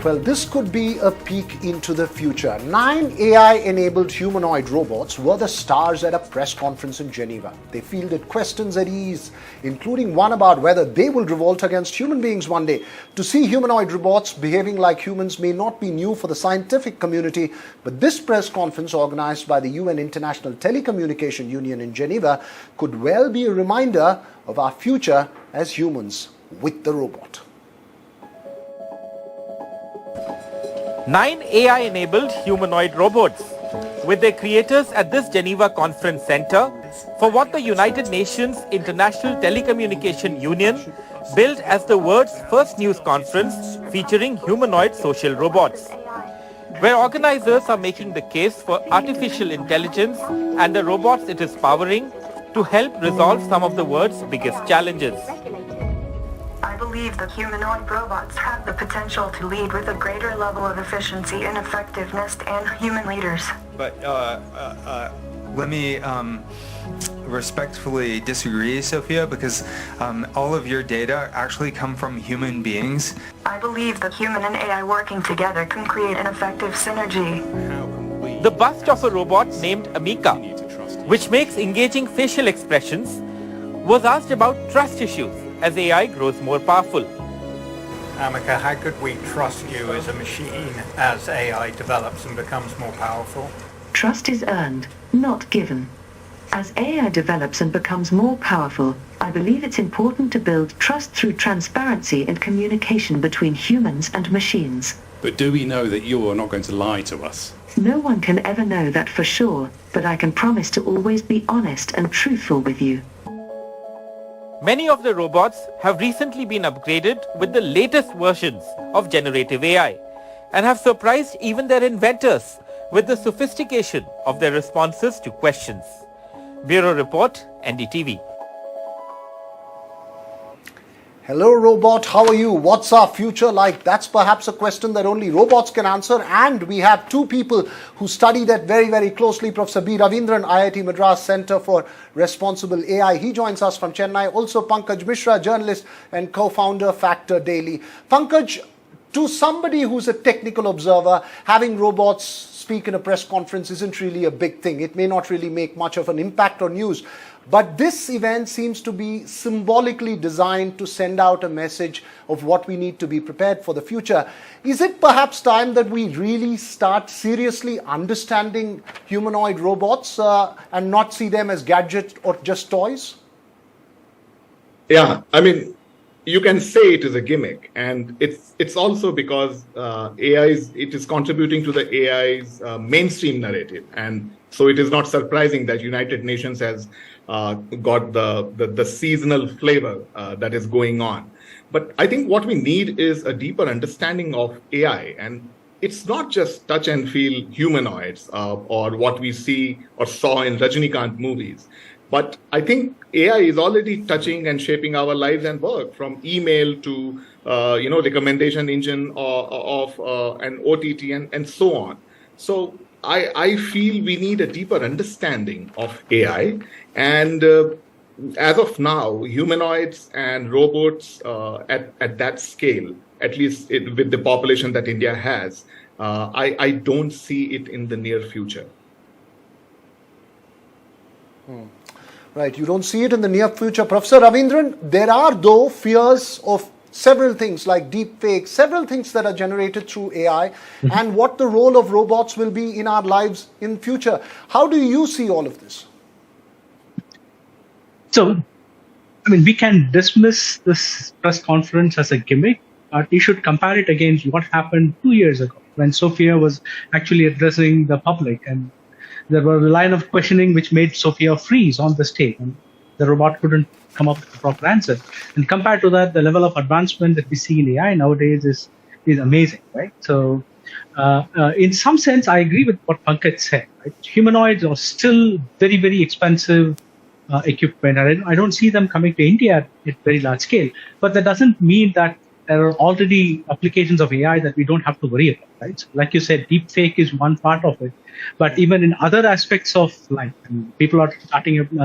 Well, this could be a peek into the future. 9 AI-enabled humanoid robots were the stars at a press conference in Geneva. They fielded questions at ease, including one about whether they will revolt against human beings one day. To see humanoid robots behaving like humans may not be new for the scientific community, but this press conference, organized by the UN International Telecommunication Union in Geneva, could well be a reminder of our future as humans with the robot. 9 AI-enabled humanoid robots, with their creators at this Geneva Conference Center for what the United Nations International Telecommunication Union billed as the world's first news conference featuring humanoid social robots, where organizers are making the case for artificial intelligence and the robots it is powering to help resolve some of the world's biggest challenges. I believe that humanoid robots have the potential to lead with a greater level of efficiency and effectiveness than human leaders. But let me respectfully disagree, Sophia, because all of your data actually come from human beings. I believe that human and AI working together can create an effective synergy. The bust of a robot named Amika, which makes engaging facial expressions, was asked about trust issues as AI grows more powerful. Amika, how could we trust you as a machine as AI develops and becomes more powerful? Trust is earned, not given. As AI develops and becomes more powerful, I believe it's important to build trust through transparency and communication between humans and machines. But do we know that you are not going to lie to us? No one can ever know that for sure, but I can promise to always be honest and truthful with you. Many of the robots have recently been upgraded with the latest versions of generative AI and have surprised even their inventors with the sophistication of their responses to questions. Bureau Report, NDTV. Hello, robot. How are you? What's our future like? That's perhaps a question that only robots can answer. And we have two people who study that very, very closely. Professor B. Ravindran, IIT Madras Center for Responsible AI. He joins us from Chennai. Also, Pankaj Mishra, journalist and co-founder, Factor Daily. Pankaj, to somebody who's a technical observer, having robots speak in a press conference isn't really a big thing. It may not really make much of an impact on news. But this event seems to be symbolically designed to send out a message of what we need to be prepared for the future. Is it perhaps time that we really start seriously understanding humanoid robots and not see them as gadgets or just toys? Yeah, I mean, you can say it is a gimmick, and it's also because it is contributing to the AI's mainstream narrative, and so it is not surprising that United Nations has got the seasonal flavor that is going on. But I think what we need is a deeper understanding of AI, and it's not just touch and feel humanoids or what we see or saw in Rajinikanth movies. But I think AI is already touching and shaping our lives and work, from email to recommendation engine of an OTT and so on. So I feel we need a deeper understanding of AI, and as of now, humanoids and robots at that scale, at least with the population that India has, I don't see it in the near future. Right, you don't see it in the near future. Professor Ravindran, there are though fears of several things like deep fakes, several things that are generated through AI, and what the role of robots will be in our lives in future. How do you see all of this? So, I mean, we can dismiss this press conference as a gimmick, but we should compare it against what happened 2 years ago when Sophia was actually addressing the public, and there was a line of questioning which made Sophia freeze on the stage, and the robot couldn't come up with the proper answer. And compared to that, the level of advancement that we see in AI nowadays is amazing, right? So, in some sense, I agree with what Pankaj said. Right? Humanoids are still very, very expensive equipment, and I don't see them coming to India at very large scale. But that doesn't mean that there are already applications of AI that we don't have to worry about, right? So like you said, deepfake is one part of it, but even in other aspects of life, people are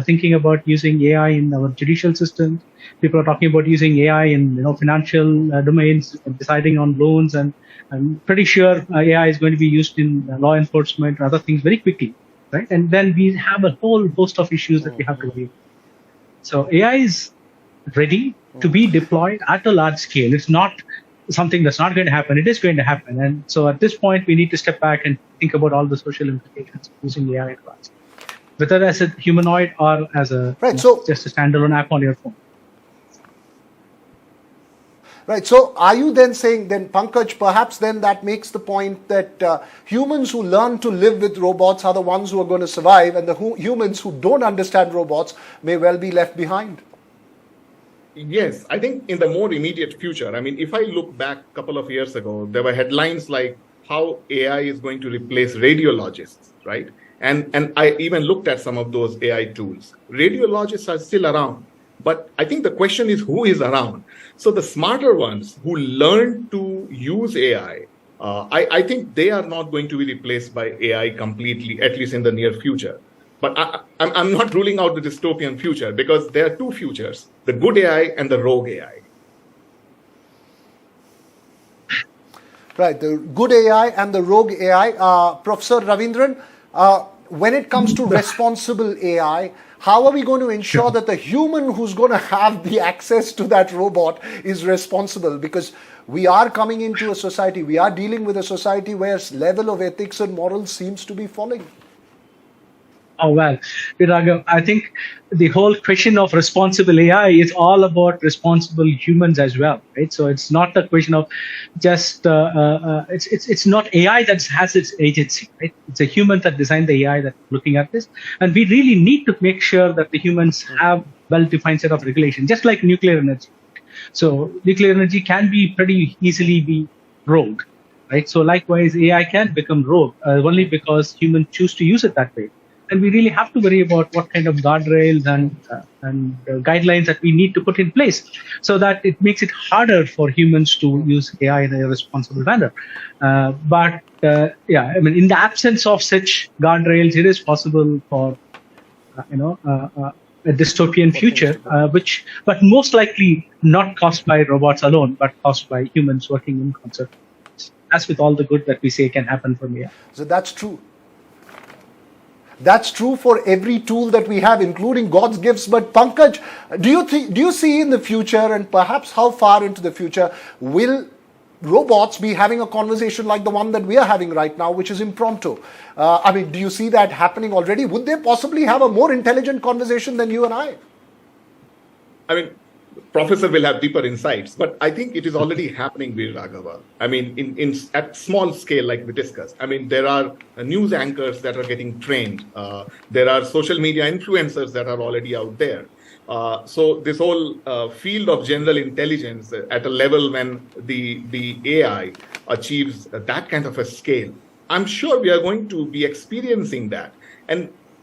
thinking about using AI in our judicial system. People are talking about using AI in financial domains, deciding on loans, and I'm pretty sure AI is going to be used in law enforcement and other things very quickly, right? And then we have a whole host of issues that we have to worry about. So AI is ready to be deployed at a large scale. It's not something that's not going to happen. It is going to happen. And so at this point, we need to step back and think about all the social implications of using AI at large, whether as a humanoid or as a just a standalone app on your phone. Right. So are you then saying, then Pankaj, perhaps then that makes the point that humans who learn to live with robots are the ones who are going to survive, and the humans who don't understand robots may well be left behind? Yes, I think in the more immediate future, I mean, if I look back a couple of years ago, there were headlines like how AI is going to replace radiologists, right? And I even looked at some of those AI tools. Radiologists are still around, but I think the question is who is around. So the smarter ones who learn to use AI, I think they are not going to be replaced by AI completely, at least in the near future. But I'm not ruling out the dystopian future, because there are two futures, the good AI and the rogue AI. Right, the good AI and the rogue AI. Professor Ravindran, when it comes to responsible AI, how are we going to ensure that the human who's going to have the access to that robot is responsible? Because we are coming into a society, we are dealing with a society where level of ethics and morals seems to be falling. Oh, well, Viragam, I think the whole question of responsible AI is all about responsible humans as well, right? So it's not a question of just, it's not AI that has its agency, right? It's a human that designed the AI that's looking at this. And we really need to make sure that the humans have well-defined set of regulations, just like nuclear energy. So nuclear energy can be pretty easily be rogue, right? So likewise, AI can become rogue only because humans choose to use it that way. And we really have to worry about what kind of guardrails and guidelines that we need to put in place so that it makes it harder for humans to use AI in a responsible manner. But I mean, in the absence of such guardrails, it is possible for, a dystopian future, but most likely not caused by robots alone, but caused by humans working in concert. As with all the good that we say can happen from AI. So that's true. That's true for every tool that we have, including God's gifts. But Pankaj, do you see in the future, and perhaps how far into the future, will robots be having a conversation like the one that we are having right now, which is impromptu? I mean, do you see that happening already? Would they possibly have a more intelligent conversation than you and I? I mean, Professor will have deeper insights, but I think it is already happening, Veer Raghava. I mean, at small scale, like we discussed. I mean, there are news anchors that are getting trained. There are social media influencers that are already out there. So this whole field of general intelligence at a level when the AI achieves that kind of a scale, I'm sure we are going to be experiencing that.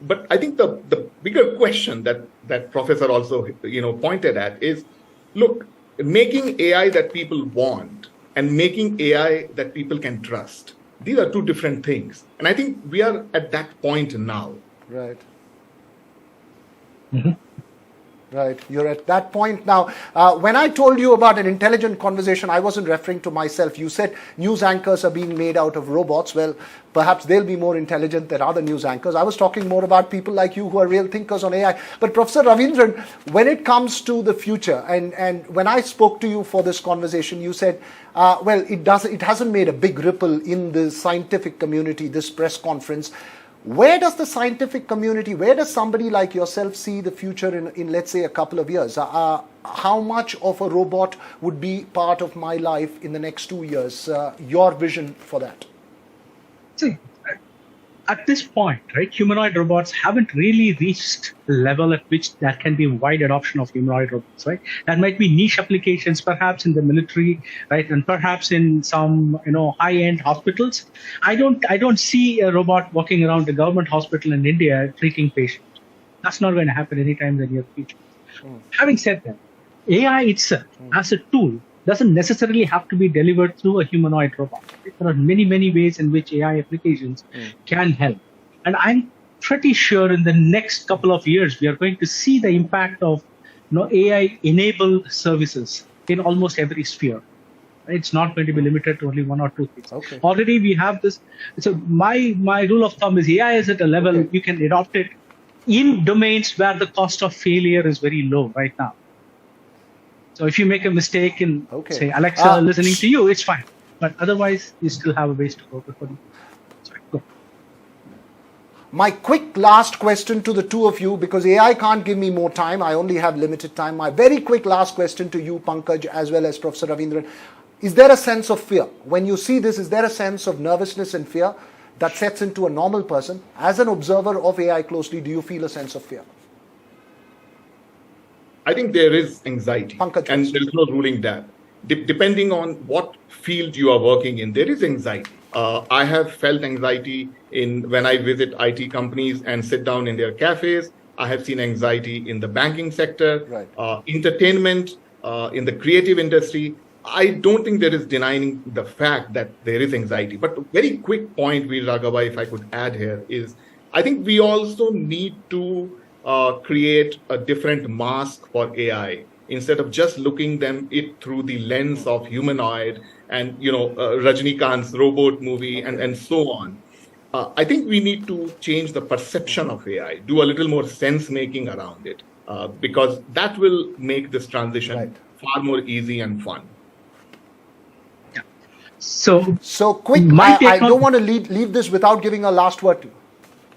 But I think the bigger question that Professor also pointed at is, look, making AI that people want and making AI that people can trust. These are two different things. And I think we are at that point now. Right. Mm-hmm. Right, you're at that point now. When I told you about an intelligent conversation, I wasn't referring to myself. You said news anchors are being made out of robots. Well, perhaps they'll be more intelligent than other news anchors. I was talking more about people like you who are real thinkers on AI. But Professor Ravindran, when it comes to the future, and when I spoke to you for this conversation, you said, well, it hasn't made a big ripple in the scientific community, this press conference. Where does the scientific community, where does somebody like yourself see the future in let's say, a couple of years? How much of a robot would be part of my life in the next 2 years? Your vision for that? See, at this point, right, humanoid robots haven't really reached the level at which there can be wide adoption of humanoid robots, right? That might be niche applications, perhaps in the military, right, and perhaps in some, high-end hospitals. I don't see a robot walking around a government hospital in India treating patients. That's not going to happen anytime in the near future. Having said that, AI itself, as a tool, doesn't necessarily have to be delivered through a humanoid robot. There are many, many ways in which AI applications can help. And I'm pretty sure in the next couple of years, we are going to see the impact of AI-enabled services in almost every sphere. It's not going to be limited to only one or two things. Okay. Already we have this. So my rule of thumb is AI is at a level you can adopt it in domains where the cost of failure is very low right now. So if you make a mistake in, say, Alexa listening to you, it's fine. But otherwise, you still have a ways to go before you. Sorry, go. My quick last question to the two of you, because AI can't give me more time. I only have limited time. My very quick last question to you, Pankaj, as well as Professor Ravindran. Is there a sense of fear? When you see this, is there a sense of nervousness and fear that sets into a normal person? As an observer of AI closely, do you feel a sense of fear? I think there is anxiety, Pankaj, and there's no ruling that. Depending on what field you are working in, there is anxiety. I have felt anxiety when I visit IT companies and sit down in their cafes. I have seen anxiety in the banking sector, entertainment, in the creative industry. I don't think there is denying the fact that there is anxiety. But a very quick point, Veer Raghava, if I could add here, is I think we also need to create a different mask for AI instead of just looking it through the lens of Humanoid and Rajnikant's robot movie and so on. I think we need to change the perception of AI, do a little more sense making around it, because that will make this transition far more easy and fun. So quick, I don't want to leave this without giving a last word to you.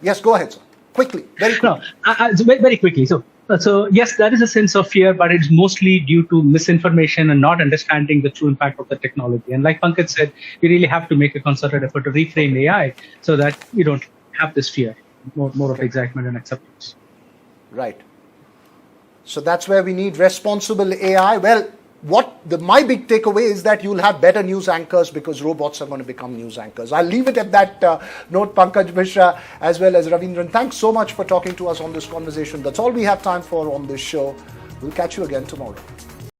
Yes, go ahead, sir. Quickly, very quickly. Very quickly. So yes, there is a sense of fear, but it's mostly due to misinformation and not understanding the true impact of the technology. And like Pankaj said, we really have to make a concerted effort to reframe AI so that we don't have this fear, more of excitement and acceptance. Right. So that's where we need responsible AI. Well, my big takeaway is that you'll have better news anchors because robots are going to become news anchors. I'll leave it at that note, Pankaj Mishra as well as Ravindran. Thanks so much for talking to us on this conversation. That's all we have time for on this show. We'll catch you again tomorrow.